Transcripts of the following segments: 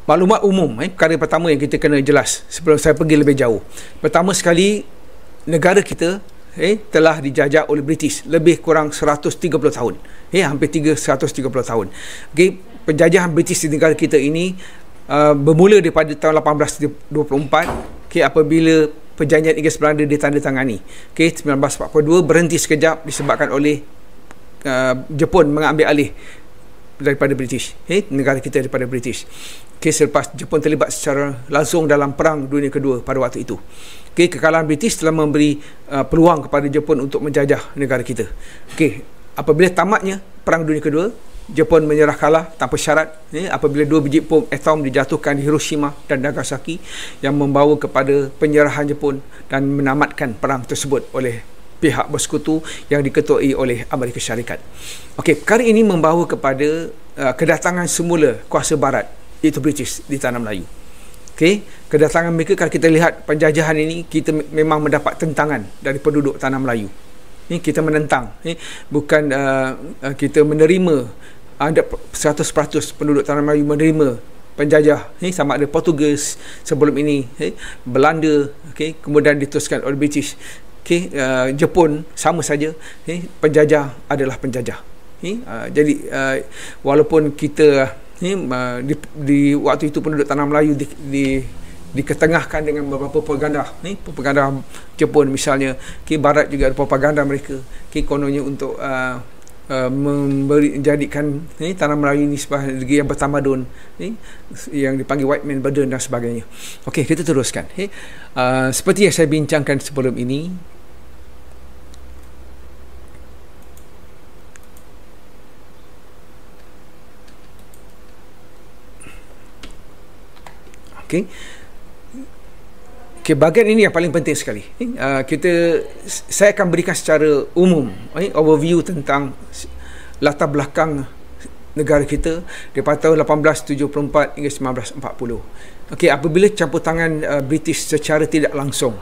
maklumat umum, perkara pertama yang kita kena jelas sebelum saya pergi lebih jauh. Pertama sekali, negara kita telah dijajah oleh British lebih kurang 130 tahun. Hampir 130 tahun. Penjajahan British di negara kita ini bermula daripada tahun 1824, apabila perjanjian Inggeris Belanda ditandatangani. 1942 berhenti sekejap disebabkan oleh Jepun mengambil alih daripada British, negara kita daripada British. Selepas Jepun terlibat secara langsung dalam Perang Dunia Kedua pada waktu itu. Kekalahan British telah memberi peluang kepada Jepun untuk menjajah negara kita. Apabila tamatnya Perang Dunia Kedua, Jepun menyerah kalah tanpa syarat apabila 2 biji bom atom dijatuhkan di Hiroshima dan Nagasaki, yang membawa kepada penyerahan Jepun dan menamatkan perang tersebut oleh pihak bersekutu yang diketuai oleh Amerika Syarikat. Perkara ini membawa kepada kedatangan semula kuasa barat, iaitu British, di tanah Melayu. Kedatangan mereka, kalau kita lihat penjajahan ini, kita memang mendapat tentangan dari penduduk tanah Melayu. Kita menentang, bukan kita menerima 100% penduduk tanah Melayu menerima penjajah, sama ada Portugis sebelum ini, Belanda, kemudian diteruskan oleh British. Jepun sama saja, penjajah adalah penjajah. Jadi walaupun kita di waktu itu penduduk tanah Melayu diketengahkan dengan beberapa propaganda, propaganda Jepun misalnya, Barat juga ada propaganda mereka, kononnya untuk menjadikan tanah Melayu ini sebagai negeri yang bertamadun, yang dipanggil white man burden dan sebagainya. Kita teruskan. Seperti yang saya bincangkan sebelum ini, bahagian ini yang paling penting sekali. Saya akan berikan secara umum overview tentang latar belakang negara kita daripada tahun 1874 hingga 1940. Apabila campur tangan British secara tidak langsung,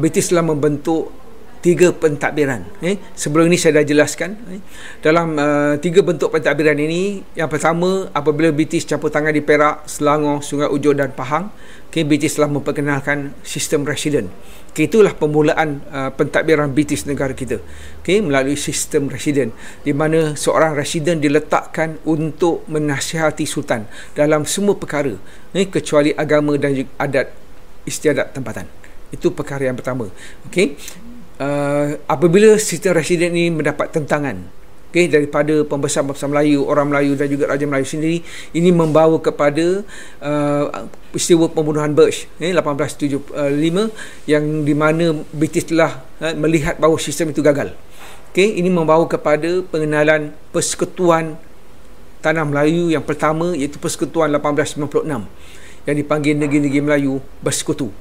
British telah membentuk 3 pentadbiran. Sebelum ini saya dah jelaskan. Dalam 3 bentuk pentadbiran ini, yang pertama, apabila British campur tangan di Perak, Selangor, Sungai Ujong dan Pahang, British telah memperkenalkan sistem residen. Itulah permulaan pentadbiran British negara kita, melalui sistem residen, di mana seorang residen diletakkan untuk menasihati sultan dalam semua perkara, kecuali agama dan adat istiadat tempatan. Itu perkara yang pertama. Apabila sistem residen ini mendapat tentangan daripada pembesar-pembesar Melayu, orang Melayu dan juga Raja Melayu sendiri, ini membawa kepada peristiwa pembunuhan Birch 1875, yang di mana British telah melihat bahawa sistem itu gagal. Ini membawa kepada pengenalan Persekutuan Tanah Melayu yang pertama, iaitu Persekutuan 1896, yang dipanggil Negeri-Negeri Melayu Bersekutu.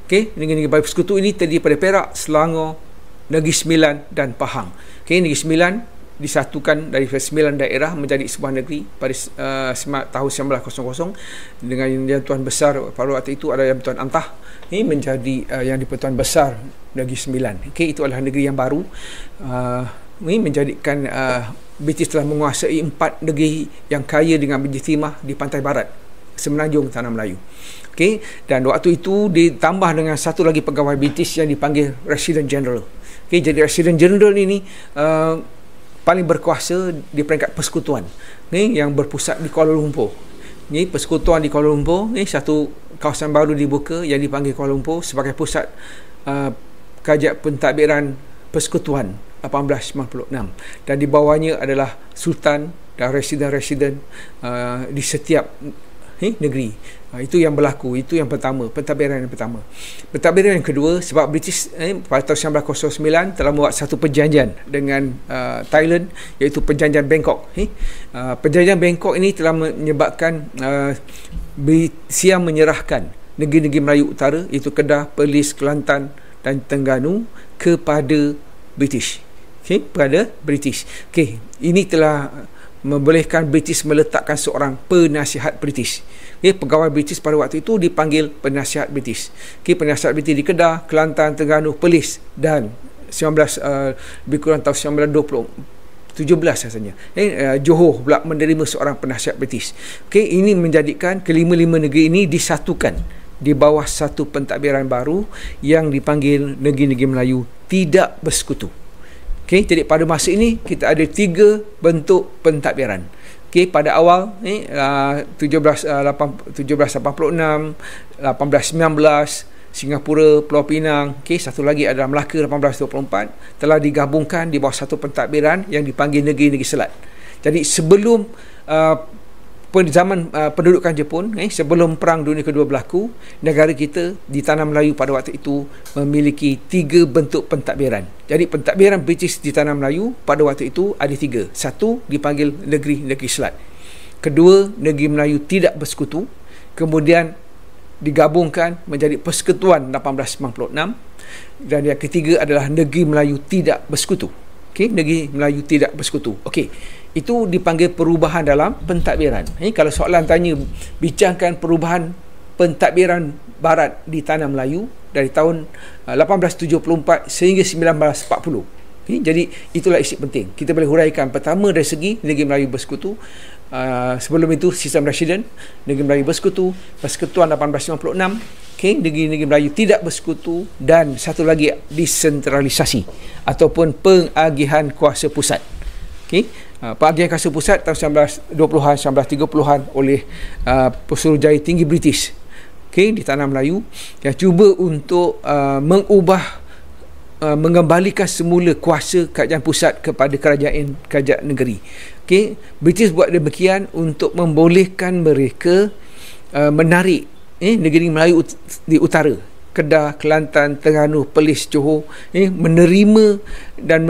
Negeri-Negeri Melayu Bersekutu ini terdiri pada Perak, Selangor, Negeri Sembilan dan Pahang. Negeri Sembilan disatukan dari 9 daerah menjadi sebuah negeri pada tahun 1900, dengan Yang Tuan Besar pada waktu itu adalah Yang Tuan Antah menjadi Yang di-Pertuan Besar Negeri Sembilan. Itu adalah negeri yang baru. Ini menjadikan British telah menguasai 4 negeri yang kaya dengan biji timah di pantai barat semenanjung tanah Melayu. Dan waktu itu ditambah dengan satu lagi pegawai British yang dipanggil Resident General. Jadi Resident General ini paling berkuasa di peringkat persekutuan, yang berpusat di Kuala Lumpur. Persekutuan di Kuala Lumpur, satu kawasan baru dibuka yang dipanggil Kuala Lumpur sebagai pusat kajian pentadbiran persekutuan 1896, dan di bawahnya adalah sultan dan residen-residen di setiap negeri. Itu yang berlaku. Itu yang pertama, pentadbiran yang pertama. Pentadbiran yang kedua, sebab British pada tahun 1909 telah membuat satu perjanjian dengan Thailand, iaitu perjanjian Bangkok. Perjanjian Bangkok ini telah menyebabkan Siam menyerahkan negeri-negeri Melayu Utara, iaitu Kedah, Perlis, Kelantan dan Terengganu kepada British. Kepada British. Ini telah membolehkan British meletakkan seorang penasihat British. Pegawai British pada waktu itu dipanggil penasihat British. Penasihat British di Kedah, Kelantan, Terengganu, Perlis, dan lebih kurang tahun 1920 rasanya. Johor pula menerima seorang penasihat British. Ini menjadikan kelima-lima negeri ini disatukan di bawah satu pentadbiran baru yang dipanggil negeri-negeri Melayu tidak bersekutu. Jadi pada masa ini kita ada 3 bentuk pentadbiran. Pada awal 1786, 1819 Singapura, Pulau Pinang, satu lagi adalah Melaka 1824 telah digabungkan di bawah satu pentadbiran yang dipanggil negeri-negeri Selat. Jadi sebelum zaman pendudukan Jepun, sebelum Perang Dunia Kedua berlaku, negara kita di Tanah Melayu pada waktu itu memiliki 3 bentuk pentadbiran. Jadi pentadbiran British di Tanah Melayu pada waktu itu ada 3. Satu dipanggil negeri-negeri Selat. Kedua, negeri Melayu tidak bersekutu. Kemudian digabungkan menjadi Persekutuan 1896. Dan yang ketiga adalah negeri Melayu tidak bersekutu. Negeri Melayu tidak bersekutu. Itu dipanggil perubahan dalam pentadbiran. Kalau soalan tanya bincangkan perubahan pentadbiran barat di Tanah Melayu dari tahun 1874 sehingga 1940. Jadi itulah isi penting. Kita boleh huraikan pertama dari segi negeri Melayu bersekutu. Sebelum itu sistem residen, negeri Melayu bersekutu, Persekutuan 1896, negeri-negeri Melayu tidak bersekutu, dan satu lagi desentralisasi ataupun pengagihan kuasa pusat. Pengagihan kuasa pusat tahun 1920-an, 1930-an oleh Pesuruhjaya Tinggi British di Tanah Melayu yang cuba untuk mengembalikan semula kuasa kerajaan pusat kepada kerajaan negeri. British buat demikian untuk membolehkan mereka menarik negeri Melayu di utara, Kedah, Kelantan, Terengganu, Perlis, Johor, menerima dan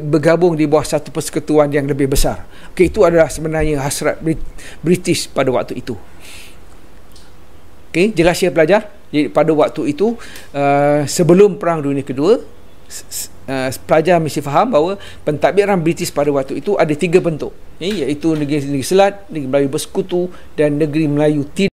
bergabung di bawah satu persekutuan yang lebih besar. Itu adalah sebenarnya hasrat British pada waktu itu. Jelas ya pelajar? Jadi pada waktu itu sebelum Perang Dunia Kedua, pelajar mesti faham bahawa pentadbiran British pada waktu itu ada 3 bentuk, iaitu negeri Selat, negeri Melayu bersekutu dan negeri Melayu tidak